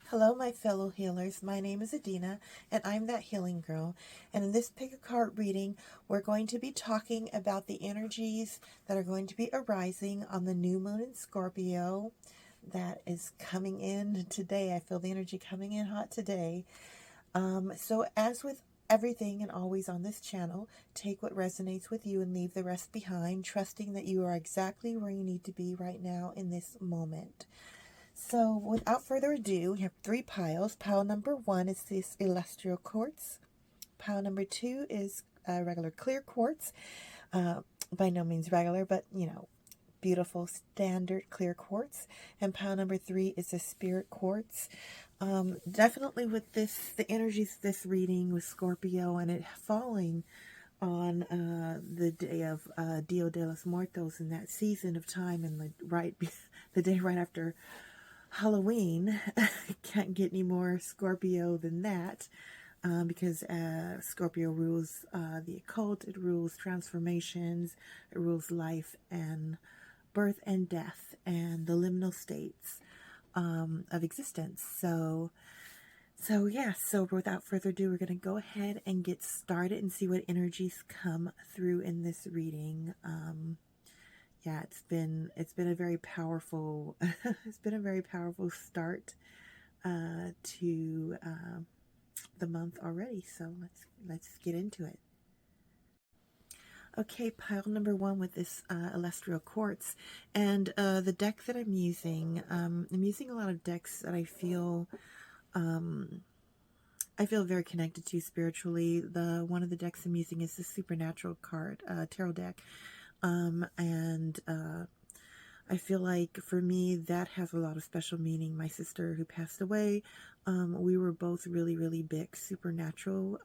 Hello, my fellow healers. My name is Adina, and I'm that healing girl. And in this pick a card reading, we're going to be talking about the energies that are going to be arising on the new moon in Scorpio that is coming in today. I feel the energy coming in hot today. So as with everything and always on this channel, take what resonates with you and leave the rest behind, trusting that you are exactly where you need to be right now in this moment. So without further ado, we have three piles. Pile number one is this Elestial quartz. Pile number two is regular clear quartz. By no means regular, but beautiful standard clear quartz. And pile number three is the spirit quartz. Definitely with this, the energies of this reading with Scorpio and it falling on the day of Dia de los Muertos in that season of time and the day right after Halloween. Can't get any more Scorpio than that, because Scorpio rules the occult, it rules transformations, it rules life and birth and death and the liminal states of existence. So without further ado, we're going to go ahead and get started and see what energies come through in this reading. Yeah, it's been a very powerful it's been a very powerful start to the month already. So let's get into it. Okay, pile number one with this Elestial quartz, and the deck that I'm using a lot of decks that I feel very connected to spiritually. One of the decks I'm using is the Supernatural card tarot deck. I feel like for me that has a lot of special meaning. My sister who passed away, we were both really big Supernatural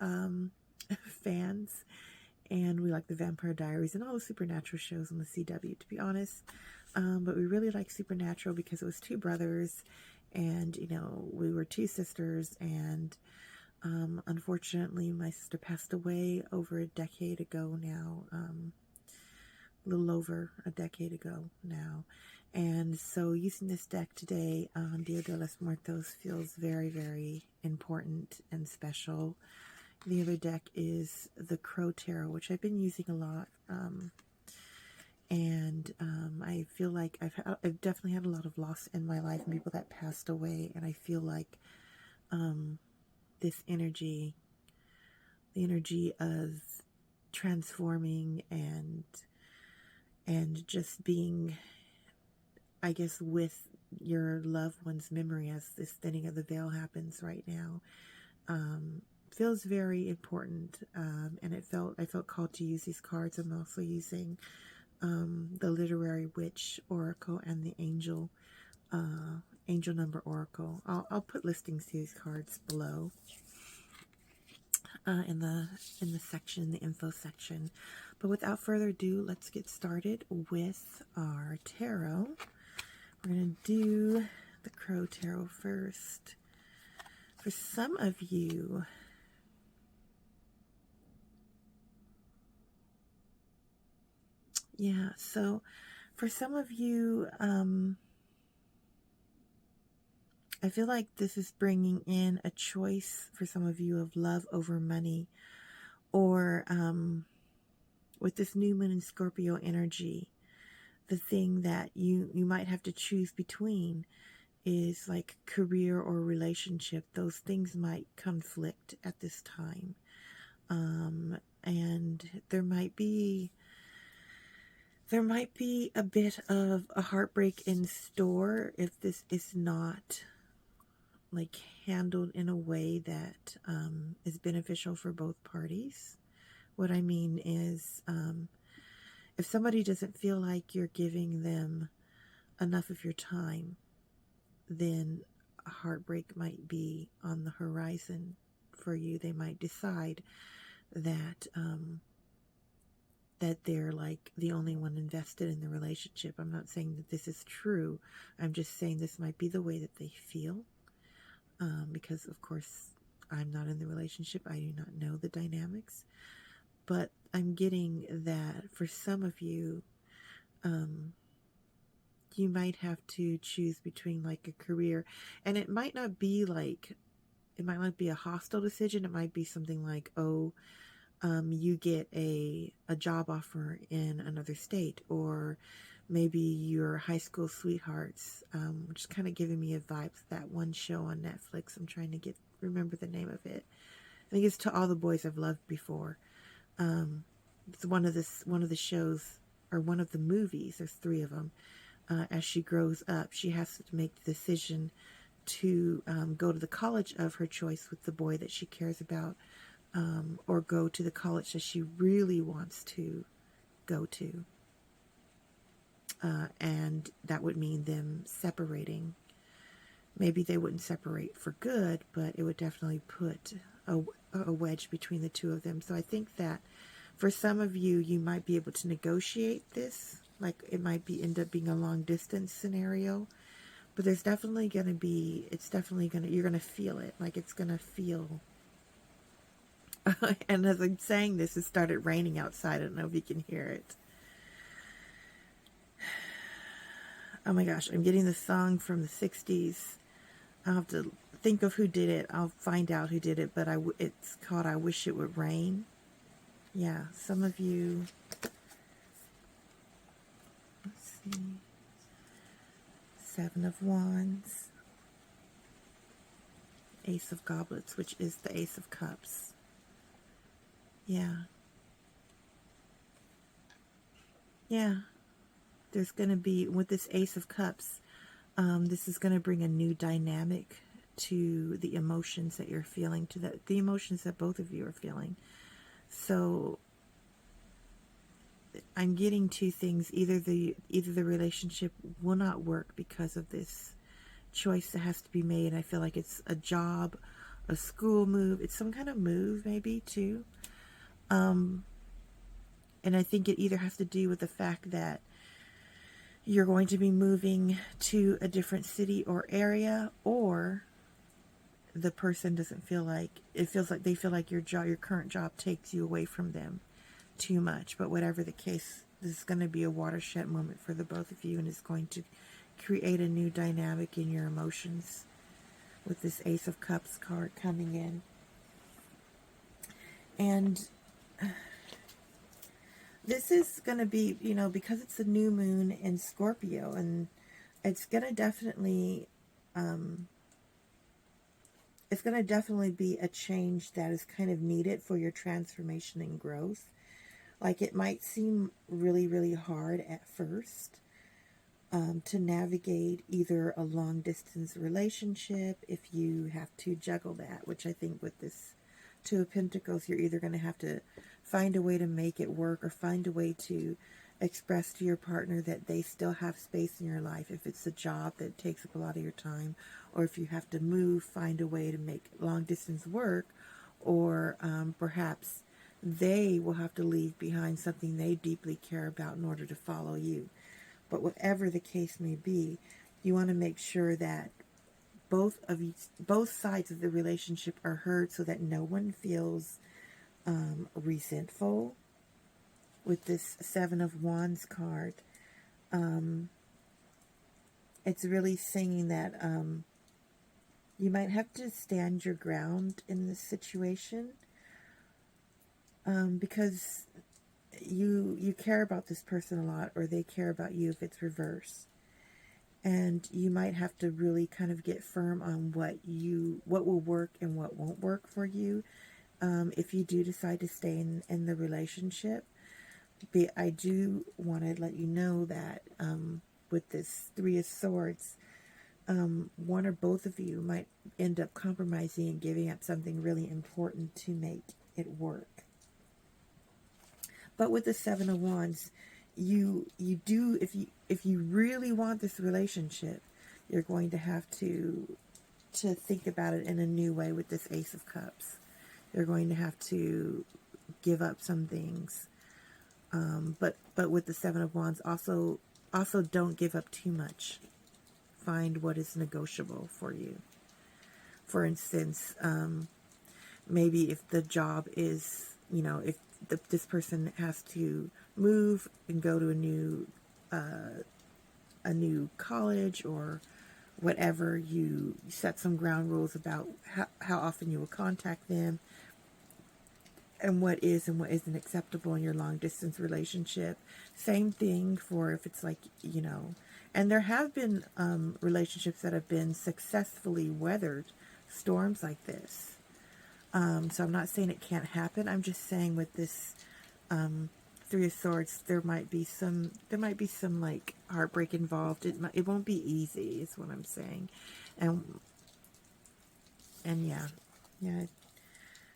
fans, and we like the Vampire Diaries and all the Supernatural shows on the CW, to be honest. But we really like Supernatural because it was two brothers, and we were two sisters, and unfortunately my sister passed away over a decade ago now. A little over a decade ago now. And so using this deck today on Dia de los Muertos feels very important and special. The other deck is the Crow Tarot, which I've been using a lot. I feel like I've definitely had a lot of loss in my life and people that passed away. And I feel like this energy, the energy of transforming and just being, I guess, with your loved one's memory as this thinning of the veil happens right now, feels very important. And I felt called to use these cards. I'm also using the Literary Witch Oracle and the Angel Number Oracle. I'll put listings to these cards below in the info section. But without further ado, let's get started with our tarot. We're going to do the Crow Tarot first. For some of you, for some of you, I feel like this is bringing in a choice for some of you of love over money, or with this new moon in Scorpio energy, the thing that you might have to choose between is like career or relationship. Those things might conflict at this time. And there might be a bit of a heartbreak in store if this is not like handled in a way that is beneficial for both parties. What I mean is, if somebody doesn't feel like you're giving them enough of your time, then a heartbreak might be on the horizon for you. They might decide that that they're like the only one invested in the relationship. I'm not saying that this is true. I'm just saying this might be the way that they feel, because of course I'm not in the relationship. I do not know the dynamics. But I'm getting that for some of you, you might have to choose between like a career, and it might not be like, it might not be a hostile decision. It might be something like, oh, you get a job offer in another state, or maybe your high school sweethearts, which is kind of giving me a vibe. That one show on Netflix. I'm trying to remember the name of it. I think it's To All the Boys I've Loved Before. It's one of the shows, or one of the movies. There's three of them. As she grows up, she has to make the decision to go to the college of her choice with the boy that she cares about, or go to the college that she really wants to go to. And that would mean them separating. Maybe they wouldn't separate for good, but it would definitely put a wedge between the two of them. So I think that for some of you, you might be able to negotiate this. Like it might end up being a long distance scenario. But there's definitely going to be, you're going to feel it. Like it's going to feel. And as I'm saying this, it started raining outside. I don't know if you can hear it. Oh my gosh, I'm getting the song from the 60s. I'll have to think of who did it. I'll find out who did it, but it's called I Wish It Would Rain. Yeah, some of you, let's see, Seven of Wands, Ace of Goblets, which is the Ace of Cups. Yeah. Yeah. There's going to be, with this Ace of Cups, this is going to bring a new dynamic to the emotions that you're feeling, to the emotions that both of you are feeling. So I'm getting two things. Either the relationship will not work because of this choice that has to be made. I feel like it's a job, a school move. It's some kind of move, maybe, too. And I think it either has to do with the fact that you're going to be moving to a different city or area, or the person doesn't feel like, it feels like they feel like your current job takes you away from them too much. But whatever the case, this is going to be a watershed moment for the both of you, and it's going to create a new dynamic in your emotions with this Ace of Cups card coming in. And this is going to be, because it's a new moon in Scorpio, and it's going to definitely, be a change that is kind of needed for your transformation and growth. Like it might seem really, really hard at first to navigate either a long distance relationship, if you have to juggle that, which I think with this Two of Pentacles, you're either going to have to find a way to make it work, or find a way to express to your partner that they still have space in your life. If it's a job that takes up a lot of your time, or if you have to move, find a way to make long distance work, or perhaps they will have to leave behind something they deeply care about in order to follow you. But whatever the case may be, you want to make sure that both sides of the relationship are heard, so that no one feels resentful. With this Seven of Wands card, it's really saying that you might have to stand your ground in this situation, because you care about this person a lot, or they care about you if it's reversed. And you might have to really kind of get firm on what will work and what won't work for you, if you do decide to stay in the relationship. But I do want to let you know that with this Three of Swords, one or both of you might end up compromising and giving up something really important to make it work. But with the Seven of Wands, you do, if you really want this relationship, you're going to have to think about it in a new way with this Ace of Cups. You're going to have to give up some things. But with the Seven of Wands, also don't give up too much. Find what is negotiable for you. For instance, maybe if the job is, if this person has to move and go to a new a new college or whatever, you set some ground rules about how often you will contact them and what is and what isn't acceptable in your long distance relationship. Same thing for if it's like, and there have been relationships that have been successfully weathered storms like this. So I'm not saying it can't happen. I'm just saying with this Three of Swords, there might be some like heartbreak involved. It won't be easy, is what I'm saying. And yeah,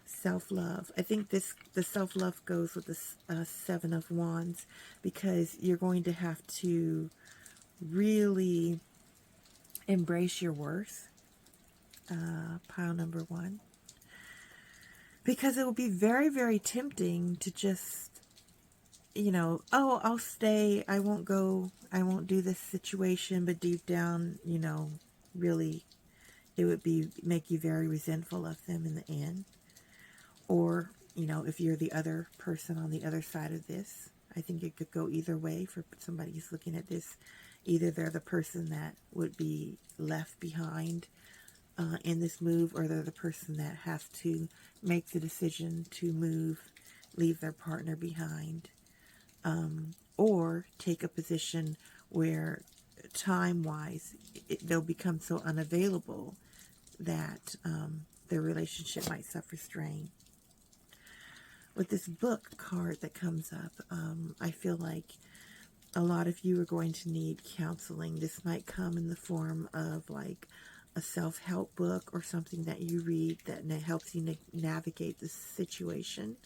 self-love. I think the self-love goes with the Seven of Wands, because you're going to have to really embrace your worth. Pile number 1. Because it will be very, very tempting to just, oh, I'll stay, I won't go, I won't do this situation, but deep down, really, it would make you very resentful of them in the end. Or, if you're the other person on the other side of this, I think it could go either way for somebody who's looking at this. Either they're the person that would be left behind in this move, or they're the person that has to make the decision to leave their partner behind, or take a position where time-wise they'll become so unavailable that their relationship might suffer strain. With this book card that comes up, I feel like a lot of you are going to need counseling. This might come in the form of like a self-help book or something that you read that helps you navigate this situation.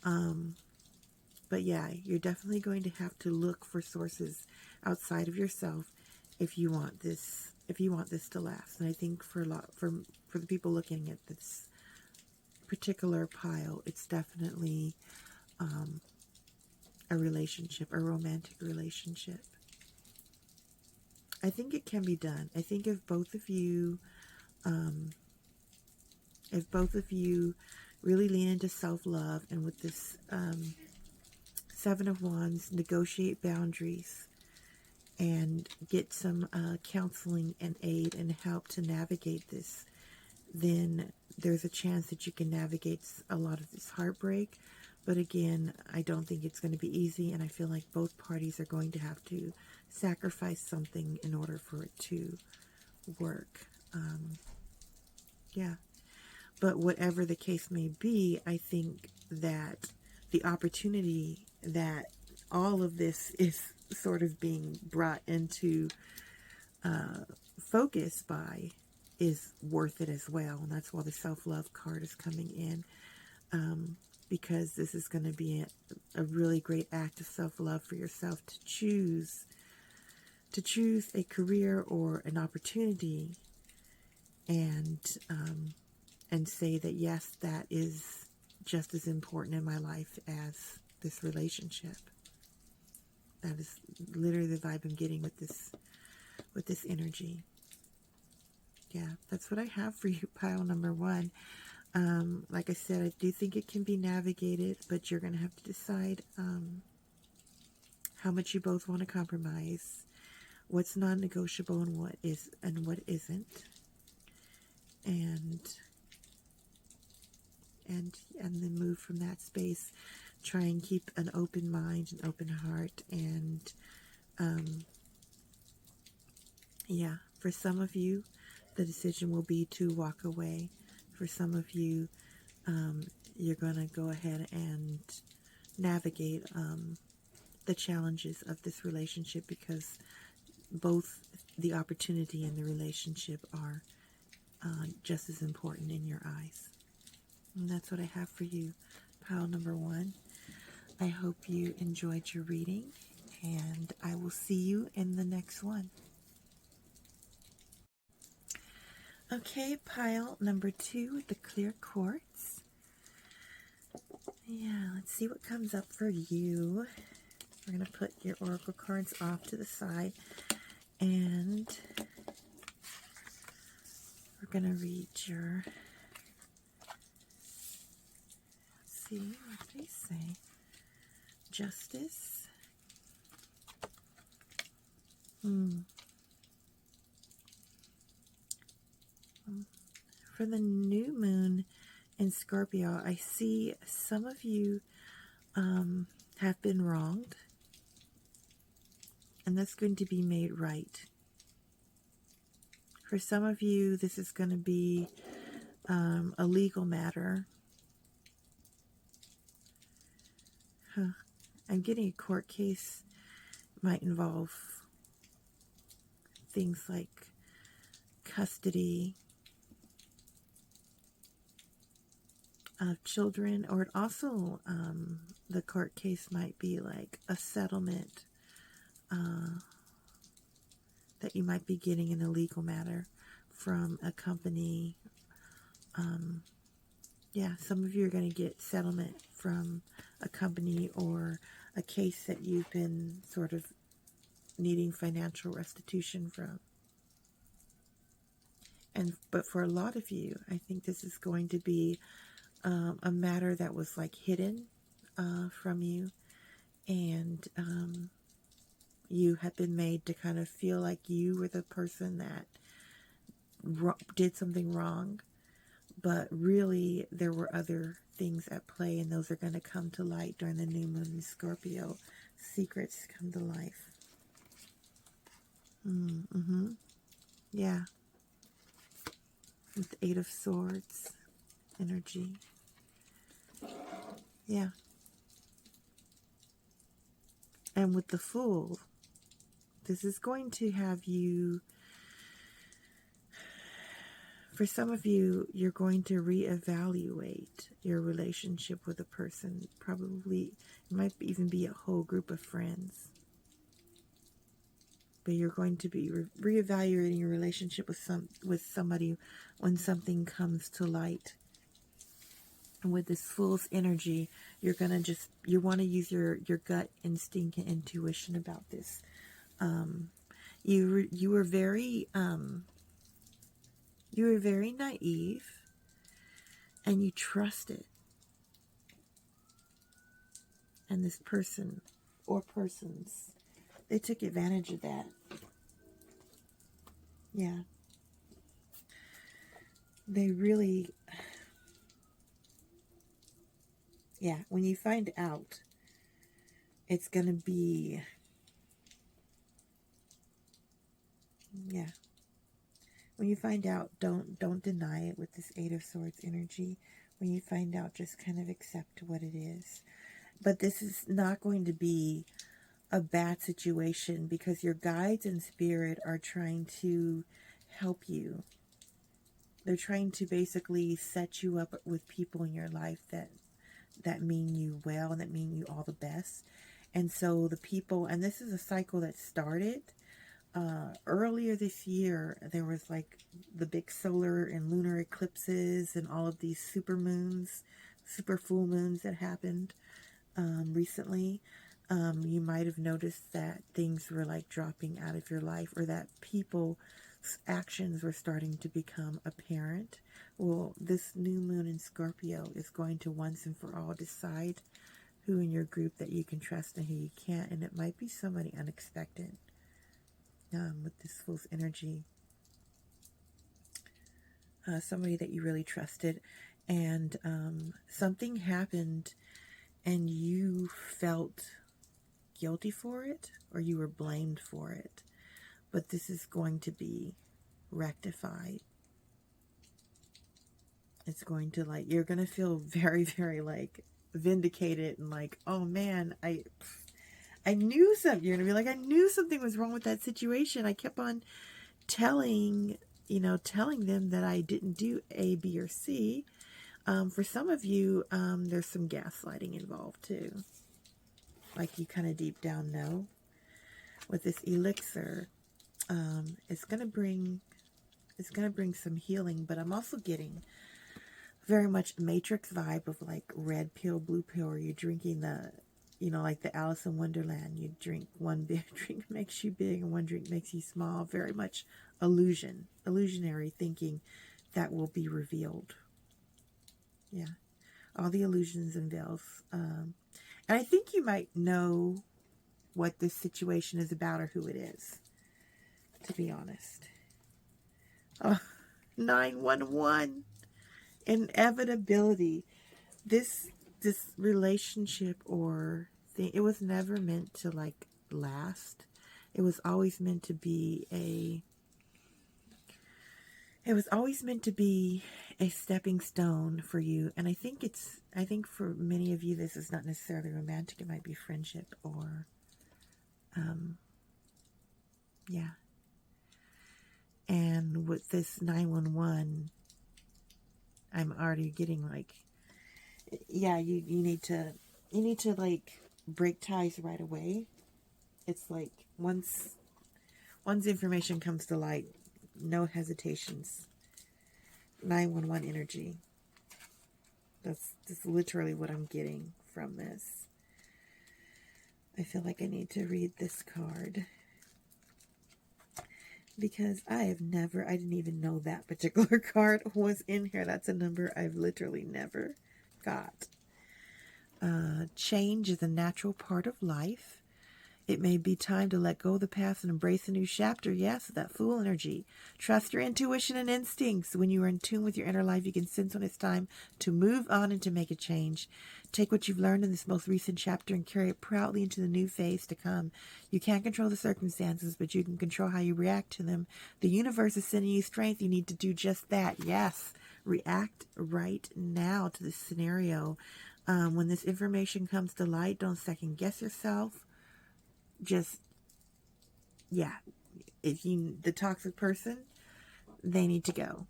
But yeah, you're definitely going to have to look for sources outside of yourself if you want this to last. And I think for the people looking at this particular pile, it's definitely a relationship, a romantic relationship. I think it can be done. I think if both of you really lean into self-love, and with this Seven of Wands, negotiate boundaries and get some counseling and aid and help to navigate this, then there's a chance that you can navigate a lot of this heartbreak. But again, I don't think it's going to be easy, and I feel like both parties are going to have to sacrifice something in order for it to work. Yeah. But whatever the case may be, I think that the opportunity that all of this is sort of being brought into focus by is worth it as well. And that's why the self-love card is coming in, because this is going to be a really great act of self-love for yourself to choose a career or an opportunity, and say that yes, that is just as important in my life as this relationship. That is literally the vibe I'm getting with this energy. Yeah, that's what I have for you, pile number 1. Like I said, I do think it can be navigated, but you're going to have to decide how much you both want to compromise, what's non-negotiable and what is and what isn't, and then move from that space. Try and keep an open mind, an open heart, and yeah, for some of you, the decision will be to walk away. For some of you, you're going to go ahead and navigate the challenges of this relationship, because both the opportunity and the relationship are just as important in your eyes. And that's what I have for you, pile number 1. I hope you enjoyed your reading, and I will see you in the next one. Okay, pile number 2 with the clear quartz. Yeah, let's see what comes up for you. We're going to put your oracle cards off to the side, and we're going to read your, let's see what they say. Justice. For the new moon in Scorpio, I see some of you have been wronged, and that's going to be made right. For some of you, this is going to be a legal matter. I'm getting a court case. Might involve things like custody of children, or it also, the court case might be like a settlement that you might be getting in a legal matter from a company. Yeah, some of you are going to get settlement from a company or a case that you've been sort of needing financial restitution from. But for a lot of you, I think this is going to be a matter that was like hidden from you, and you have been made to kind of feel like you were the person that did something wrong, but really there were other things at play, and those are going to come to light during the new moon in Scorpio. Secrets come to life. Yeah. With the Eight of Swords energy. Yeah. And with the Fool, this is going to have you, for some of you, you're going to reevaluate your relationship with a person. Probably, it might even be a whole group of friends. But you're going to be reevaluating your relationship with somebody when something comes to light. And with this Fool's energy, you're gonna you want to use your gut instinct and intuition about this. You were very naive, and you trusted. And this person or persons, they took advantage of that. Yeah. They really, yeah, when you find out, it's going to be, yeah. When you find out, don't deny it with this Eight of Swords energy. When you find out, just kind of accept what it is. But this is not going to be a bad situation, because your guides and spirit are trying to help you. They're trying to basically set you up with people in your life that mean you well and that mean you all the best. And so the people, and this is a cycle that started earlier this year. There was like the big solar and lunar eclipses and all of these super moons, super full moons that happened recently. You might have noticed that things were like dropping out of your life, or that people's actions were starting to become apparent. Well, this new moon in Scorpio is going to once and for all decide who in your group that you can trust and who you can't. And it might be somebody unexpected with this Fool's energy. Somebody that you really trusted, and something happened and you felt guilty for it, or you were blamed for it. But this is going to be rectified. It's going to, like, you're going to feel very, very, like, vindicated and like, oh man, I knew something. You're going to be like, I knew something was wrong with that situation. I kept on telling them that I didn't do A, B, or C. For some of you, there's some gaslighting involved too. Like, you kind of deep down know. With this elixir, it's gonna bring some healing, but I'm also getting very much Matrix vibe of like red pill, blue pill, or you're drinking the, like the Alice in Wonderland. You drink one big drink makes you big and one drink makes you small. Very much illusionary thinking that will be revealed. Yeah, all the illusions and veils. And I think you might know what this situation is about or who it is. to be honest. 911. Inevitability. This relationship or thing, it was never meant to like last. It was always meant to be a stepping stone for you. And I think for many of you this is not necessarily romantic. It might be friendship or yeah. And with this 911, I'm already getting like, yeah, you need to like break ties right away. It's like once information comes to light, no hesitations. 911 energy. That's literally what I'm getting from this. I feel like I need to read this card because I didn't even know that particular card was in here. That's a number I've literally never got. Change is a natural part of life. It may be time to let go of the past and embrace a new chapter. Yes, that Fool energy. Trust your intuition and instincts. When you are in tune with your inner life, you can sense when it's time to move on and to make a change. Take what you've learned in this most recent chapter and carry it proudly into the new phase to come. You can't control the circumstances, but you can control how you react to them. The universe is sending you strength. You need to do just that. Yes, react right now to this scenario. When this information comes to light, don't second guess yourself. Just, yeah, the toxic person, they need to go.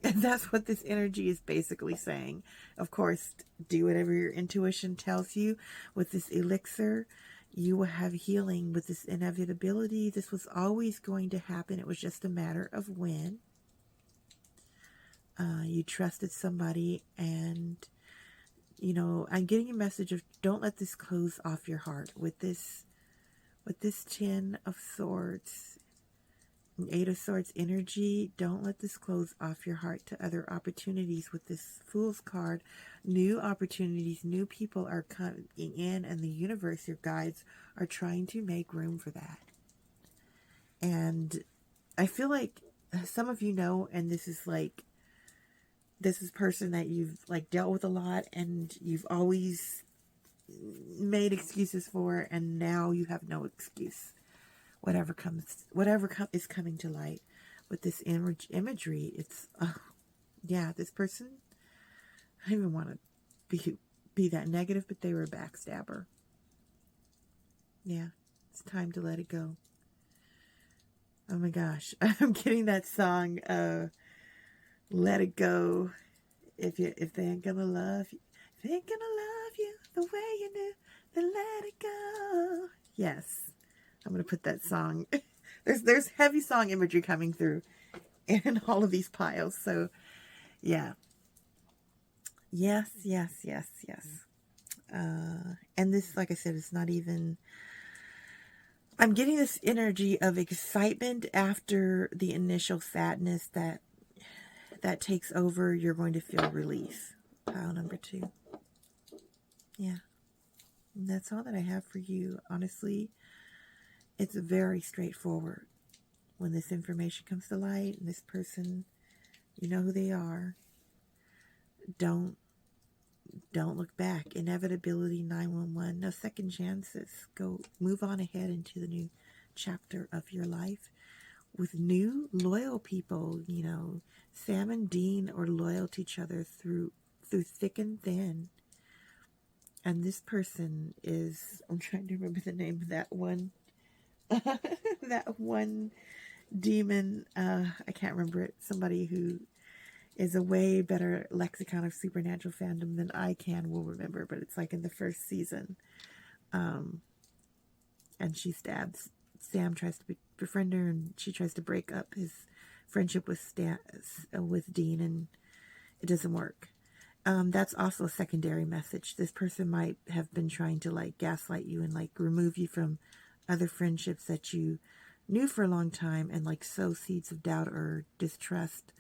And that's what this energy is basically saying. Of course, do whatever your intuition tells you. With this elixir, you will have healing. With this inevitability, this was always going to happen. It was just a matter of when. You trusted somebody, and, you know, I'm getting a message of don't let this close off your heart. With this 10 of Swords, and 8 of Swords energy, don't let this close off your heart to other opportunities. With this Fool's card, new opportunities, new people are coming in, and the universe, your guides, are trying to make room for that. And I feel like some of you know, and this is person that you've like dealt with a lot, and you've always made excuses for, and now you have no excuse. Whatever is coming to light with this imagery, it's yeah, this person, I don't even want to be that negative, but they were a backstabber. Yeah, it's time to let it go. Oh my gosh, I'm getting that song, Let It Go. If they ain't gonna love you, if they ain't gonna love you the way you do, then let it go. Yes, I'm gonna put that song. There's heavy song imagery coming through in all of these piles. So yeah, yes. And this, like I said, it's not even. I'm getting this energy of excitement after the initial sadness that takes over. You're going to feel relief. Pile number 2. Yeah. And that's all that I have for you. Honestly, it's very straightforward. When this information comes to light and this person, you know who they are, don't look back. Inevitability, 911, no second chances. Go move on ahead into the new chapter of your life with new loyal people. You know, Sam and Dean are loyal to each other through thick and thin. And this person is, I'm trying to remember the name of that one. That one demon, I can't remember it. Somebody who is a way better lexicon of supernatural fandom than I will remember, but it's like in the first season. And she stabs. Sam tries to befriend her, and she tries to break up his friendship with Dean, and it doesn't work. That's also a secondary message. This person might have been trying to like gaslight you and like remove you from other friendships that you knew for a long time, and like sow seeds of doubt or distrust.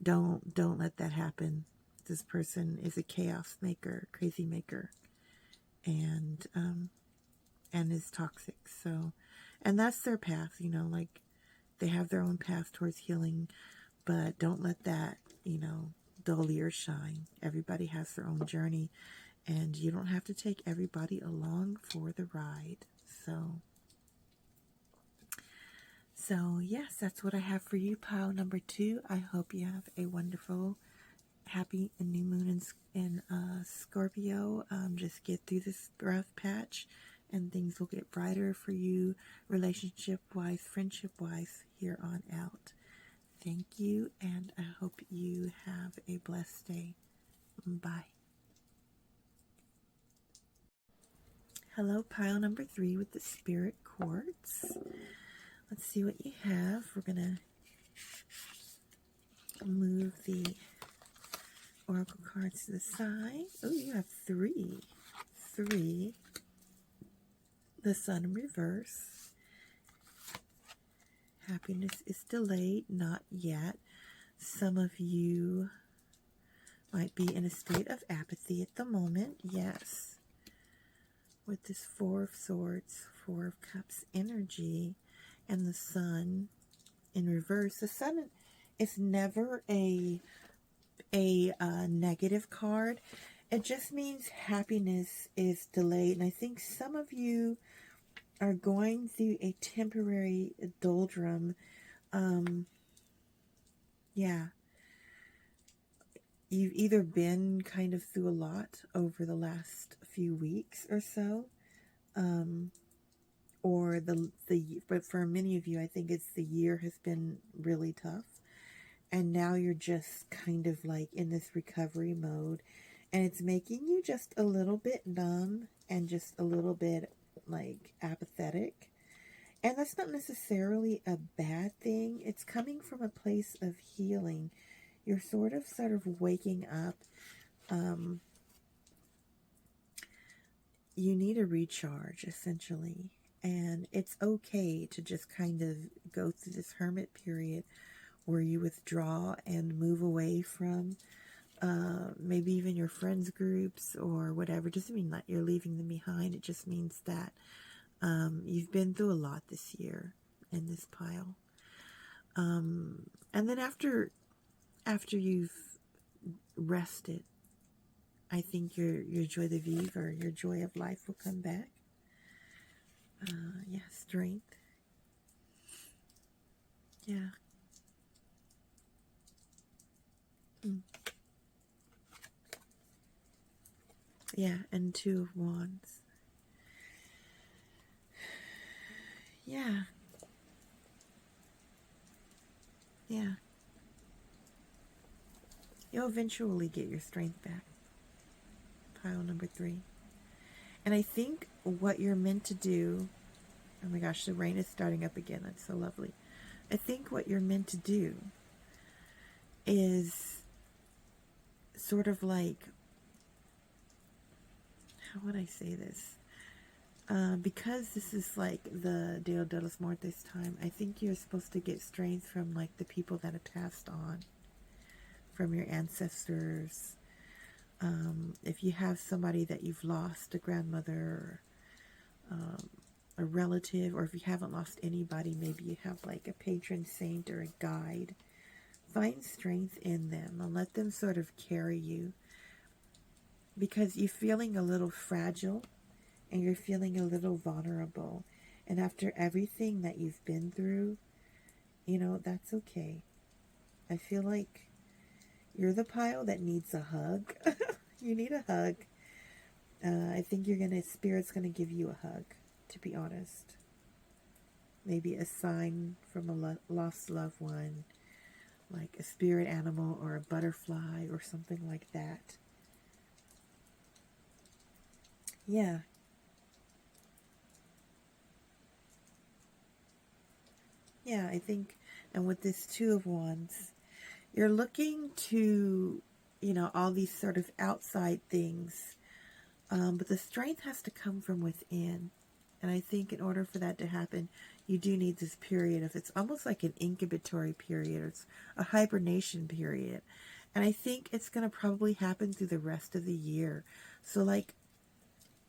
Don't let that happen. This person is a chaos maker, crazy maker, and is toxic. So, and that's their path, you know, like They have their own path towards healing, but don't let that, dull your shine. Everybody has their own journey, and you don't have to take everybody along for the ride. So yes, that's what I have for you, pile number 2. I hope you have a wonderful, happy new moon in Scorpio. Just get through this rough patch, and things will get brighter for you, relationship-wise, friendship-wise, here on out. Thank you, and I hope you have a blessed day. Bye. Hello, pile number 3 with the Spirit Quartz. Let's see what you have. We're going to move the Oracle cards to the side. Oh, you have 3. 3. The Sun in reverse. Happiness is delayed, not yet. Some of you might be in a state of apathy at the moment. Yes. With this 4 of Swords, 4 of Cups energy, and the Sun in reverse. The Sun is never a negative card. It just means happiness is delayed. And I think some of you are going through a temporary doldrum. Yeah. You've either been kind of through a lot over the last few weeks or so, or but for many of you, I think it's the year has been really tough. And now you're just kind of like in this recovery mode, and it's making you just a little bit numb and just a little bit like apathetic. And that's not necessarily a bad thing. It's coming from a place of healing. You're sort of waking up. You need a recharge, essentially. And it's okay to just kind of go through this hermit period where you withdraw and move away from maybe even your friends groups or whatever. It doesn't mean that you're leaving them behind. It just means that you've been through a lot this year in this pile. And then after you've rested, I think your joy de vivre, or your joy of life, will come back. Yeah, strength. Yeah. Yeah, and 2 of Wands. Yeah. Yeah. You'll eventually get your strength back. Pile number 3. And I think what you're meant to do... Oh my gosh, the rain is starting up again. That's so lovely. I think what you're meant to do is sort of like... How would I say this? Because this is like the Dia de los Muertos time, I think you're supposed to get strength from like the people that have passed on, from your ancestors. If you have somebody that you've lost, a grandmother, or a relative, or if you haven't lost anybody, maybe you have like a patron saint or a guide. Find strength in them and let them sort of carry you, because you're feeling a little fragile and you're feeling a little vulnerable. And after everything that you've been through, that's okay. I feel like you're the pile that needs a hug. You need a hug. I think Spirit's gonna give you a hug, to be honest. Maybe a sign from a lost loved one, like a spirit animal or a butterfly or something like that. Yeah. Yeah, I think, and with this 2 of Wands, you're looking to, all these sort of outside things, but the strength has to come from within. And I think in order for that to happen, you do need this period of, it's almost like an incubatory period, or it's a hibernation period. And I think it's going to probably happen through the rest of the year. So like,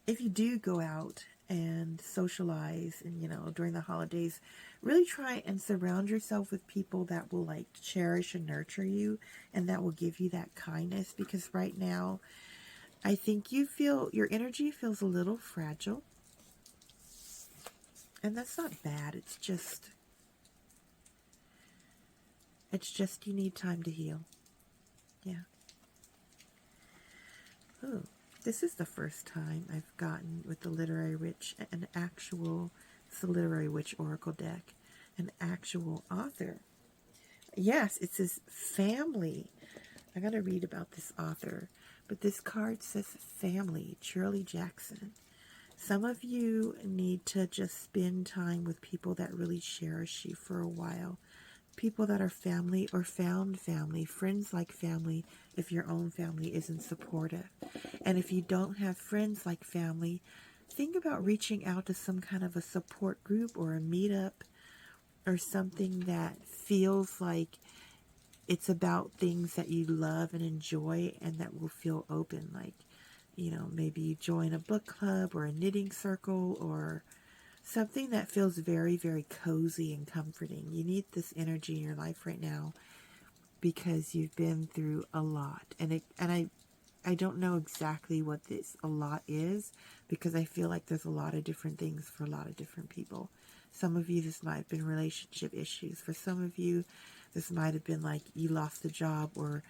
if you do go out and socialize, and during the holidays, really try and surround yourself with people that will like cherish and nurture you, and that will give you that kindness, because right now I think you feel your energy feels a little fragile, and that's not bad. It's just you need time to heal. Yeah. Oh, this is the first time I've gotten with the Literary Witch it's the Literary Witch Oracle deck, an actual author. Yes, it says family. I gotta read about this author, but this card says family, Shirley Jackson. Some of you need to just spend time with people that really cherish you for a while. People that are family or found family, friends like family if your own family isn't supportive. And if you don't have friends like family, think about reaching out to some kind of a support group or a meetup or something that feels like it's about things that you love and enjoy and that will feel open. Like, maybe you join a book club or a knitting circle or something that feels very, very cozy and comforting. You need this energy in your life right now because you've been through a lot. And I don't know exactly what this a lot is, because I feel like there's a lot of different things for a lot of different people. Some of you, this might have been relationship issues. For some of you, this might have been like you lost a job, or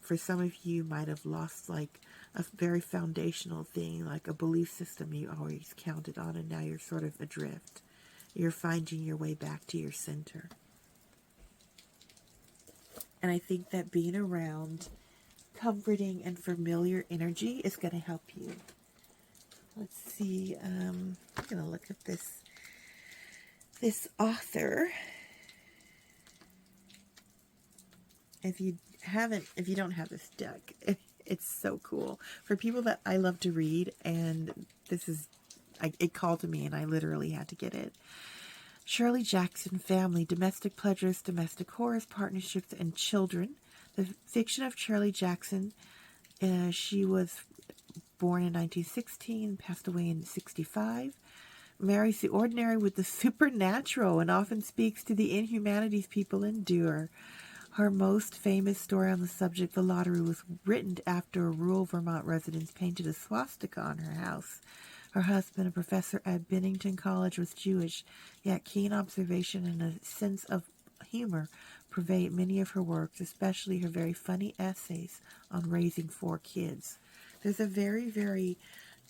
for some of you might have lost like a very foundational thing, like a belief system you always counted on, and now you're sort of adrift. You're finding your way back to your center. And I think that being around comforting and familiar energy is going to help you. Let's see. I'm going to look at this author. If you don't have this deck, it's so cool. For people that I love to read, and it called to me and I literally had to get it. Shirley Jackson, family, domestic pleasures, domestic horrors, partnerships, and children. The fiction of Shirley Jackson. She was born in 1916, passed away in 65. Marries the ordinary with the supernatural and often speaks to the inhumanities people endure. Her most famous story on the subject, The Lottery, was written after a rural Vermont resident painted a swastika on her house. Her husband, a professor at Bennington College, was Jewish, yet keen observation and a sense of humor pervade many of her works, especially her very funny essays on raising 4 kids. There's a very, very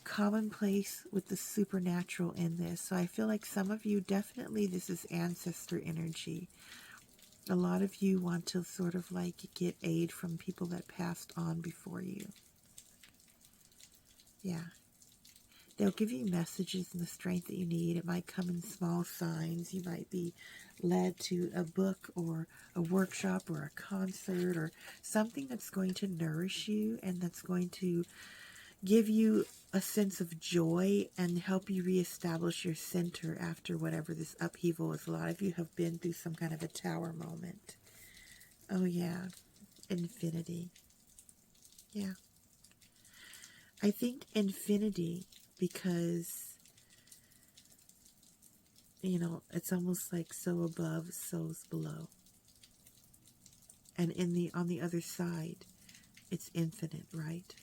commonplace with the supernatural in this. So I feel like some of you, definitely this is ancestor energy. A lot of you want to sort of like get aid from people that passed on before you. Yeah. They'll give you messages and the strength that you need. It might come in small signs. You might be led to a book or a workshop or a concert or something that's going to nourish you and that's going to give you a sense of joy and help you reestablish your center after whatever this upheaval is. A lot of you have been through some kind of a tower moment. Oh yeah, infinity. Yeah. I think infinity because, it's almost like so above, so's below. And on the other side, it's infinite, right?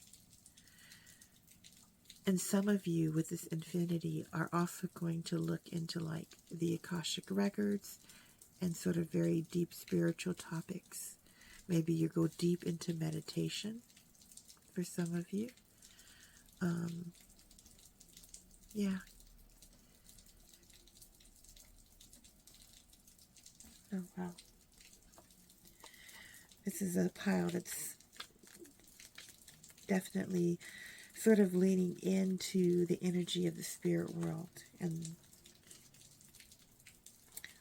And some of you with this infinity are also going to look into like the Akashic records and sort of very deep spiritual topics. Maybe you go deep into meditation for some of you. Yeah. Oh, wow. This is a pile that's definitely sort of leaning into the energy of the spirit world. And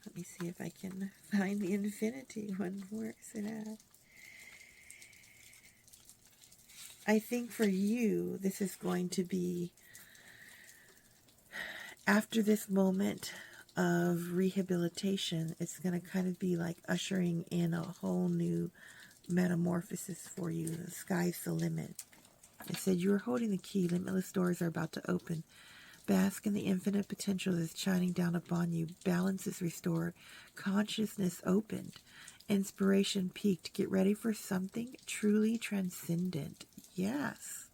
let me see if I can find the infinity one. Where is it at? I think for you, this is going to be, after this moment of rehabilitation, it's going to kind of be like ushering in a whole new metamorphosis for you. The sky's the limit. It said you are holding the key. Limitless doors are about to open. Bask in the infinite potential that's shining down upon you. Balance is restored. Consciousness opened. Inspiration peaked. Get ready for something truly transcendent. Yes.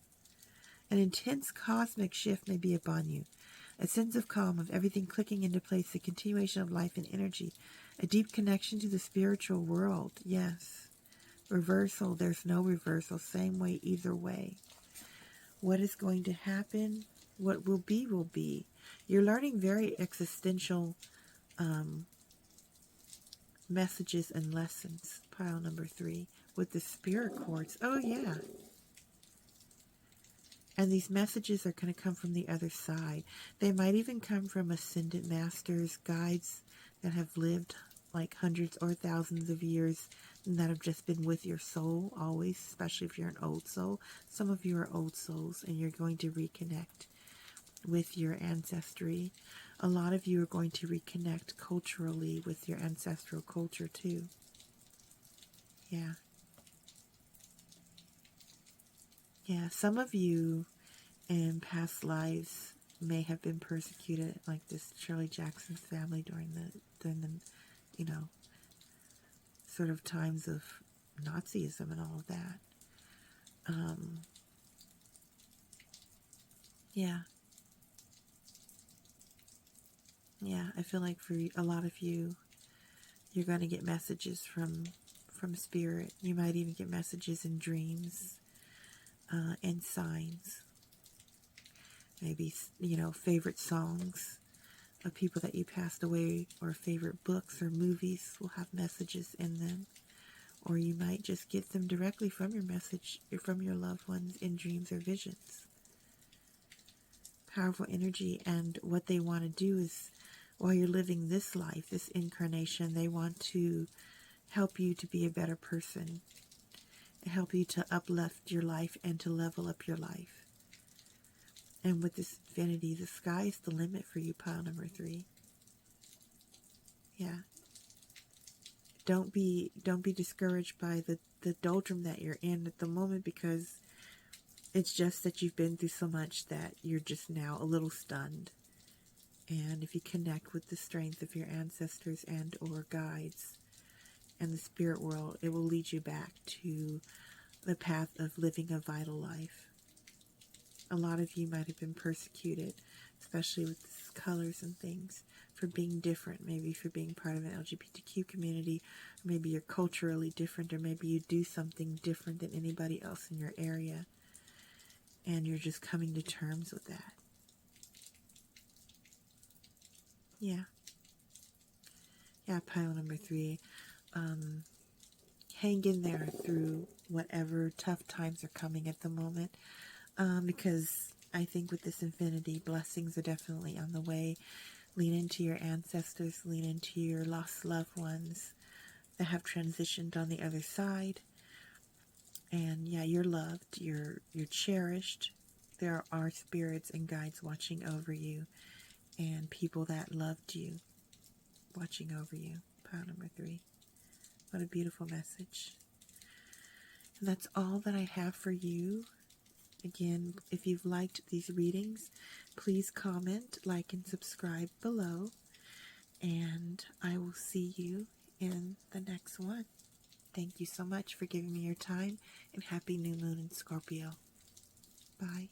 An intense cosmic shift may be upon you. A sense of calm, of everything clicking into place, a continuation of life and energy. A deep connection to the spiritual world. Yes. Reversal. There's no reversal. Same way, either way. What is going to happen? What will be, will be. You're learning very existential messages and lessons. Pile number 3 with the spirit quartz. Oh, yeah. And these messages are going to come from the other side. They might even come from ascended masters, guides that have lived like hundreds or thousands of years and that have just been with your soul always, especially if you're an old soul. Some of you are old souls and you're going to reconnect with your ancestry. A lot of you are going to reconnect culturally with your ancestral culture too. Yeah. Yeah, some of you in past lives may have been persecuted, like this Shirley Jackson's family during the you know, sort of times of Nazism and all of that. Yeah. Yeah, I feel like for a lot of you, you're going to get messages from spirit. You might even get messages in dreams and signs. Maybe, favorite songs of people that you passed away, or favorite books or movies will have messages in them. Or you might just get them directly from your message, from your loved ones in dreams or visions. Powerful energy, and what they want to do is, while you're living this life, this incarnation, they want to help you to be a better person, help you to uplift your life and to level up your life. And with this infinity, the sky is the limit for you, pile number 3. Yeah. Don't be discouraged by the doldrum that you're in at the moment, because it's just that you've been through so much that you're just now a little stunned. And if you connect with the strength of your ancestors and or guides and the spirit world, it will lead you back to the path of living a vital life. A lot of you might have been persecuted, especially with colors and things, for being different, maybe for being part of an LGBTQ community, or maybe you're culturally different, or maybe you do something different than anybody else in your area, and you're just coming to terms with that. Yeah. Yeah, pile number 3. Hang in there through whatever tough times are coming at the moment, because I think with this infinity, blessings are definitely on the way. Lean into your ancestors, lean into your lost loved ones that have transitioned on the other side. And yeah, you're loved, you're cherished. There are spirits and guides watching over you, and people that loved you watching over you. Pile number 3. What a beautiful message. And that's all that I have for you. Again, if you've liked these readings, please comment, like, and subscribe below. And I will see you in the next one. Thank you so much for giving me your time, and happy new moon in Scorpio. Bye.